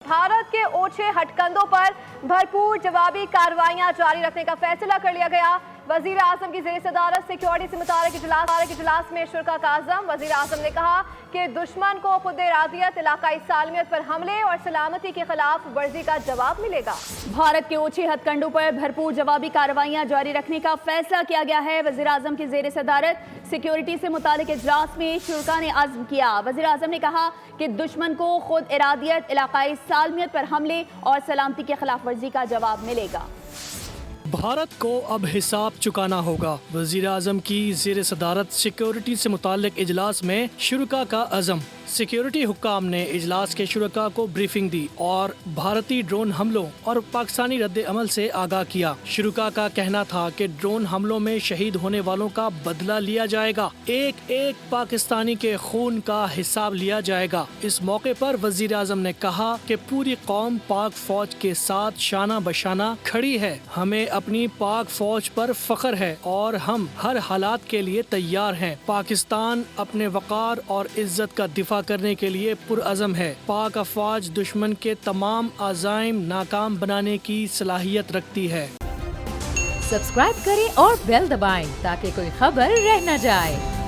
भारत के ओछे हथकंडों पर भरपूर जवाबी कार्रवाइयां जारी रखने का फैसला कर लिया गया। वजीर आजम की ज़ेर सदारत सिक्योरिटी से मुताल्लिक़ इजलास में शुरा का आज़म वजीर आजम ने कहा कि दुश्मन को खुद इरादियत, इलाकाई सालमियत पर हमले और सलामती के खिलाफ वर्जी का जवाब मिलेगा। भारत के ओछे हथकंडों पर भरपूर जवाबी कार्रवाइयां जारी रखने का फैसला किया गया है। वजीर आजम की ज़ेर सदारत सिक्योरिटी से मुताल्लिक़ इजलास में शुरा ने आज़म किया। वजीर आजम ने कहा कि दुश्मन को खुद इरादियत, इलाकाई सालमियत पर हमले और सलामती के खिलाफ वर्जी का जवाब मिलेगा। भारत को अब हिसाब चुकाना होगा। वज़ीर आज़म की ज़ेर सदारत सिक्योरिटी से मुताल्लिक़ इजलास में शुरा का अज़म। सिक्योरिटी हुक्काम ने इजलास के शुरका को ब्रीफिंग दी और भारतीय ड्रोन हमलों और पाकिस्तानी रद्द अमल से आगाह किया। शुरका का कहना था कि ड्रोन हमलों में शहीद होने वालों का बदला लिया जाएगा, एक एक पाकिस्तानी के खून का हिसाब लिया जाएगा। इस मौके पर वज़ीर आज़म ने कहा कि पूरी कौम पाक फौज के साथ शाना बशाना खड़ी है। हमें अपनी पाक फौज पर फख्र है और हम हर हालात के लिए तैयार हैं। पाकिस्तान अपने वक़ार और इज्जत का दिफा करने के लिए पुरअज़म है। पाक अफ़वाज दुश्मन के तमाम अज़ाइम नाकाम बनाने की सलाहियत रखती है। सब्सक्राइब करें और बेल दबाएं ताकि कोई खबर रह न जाए।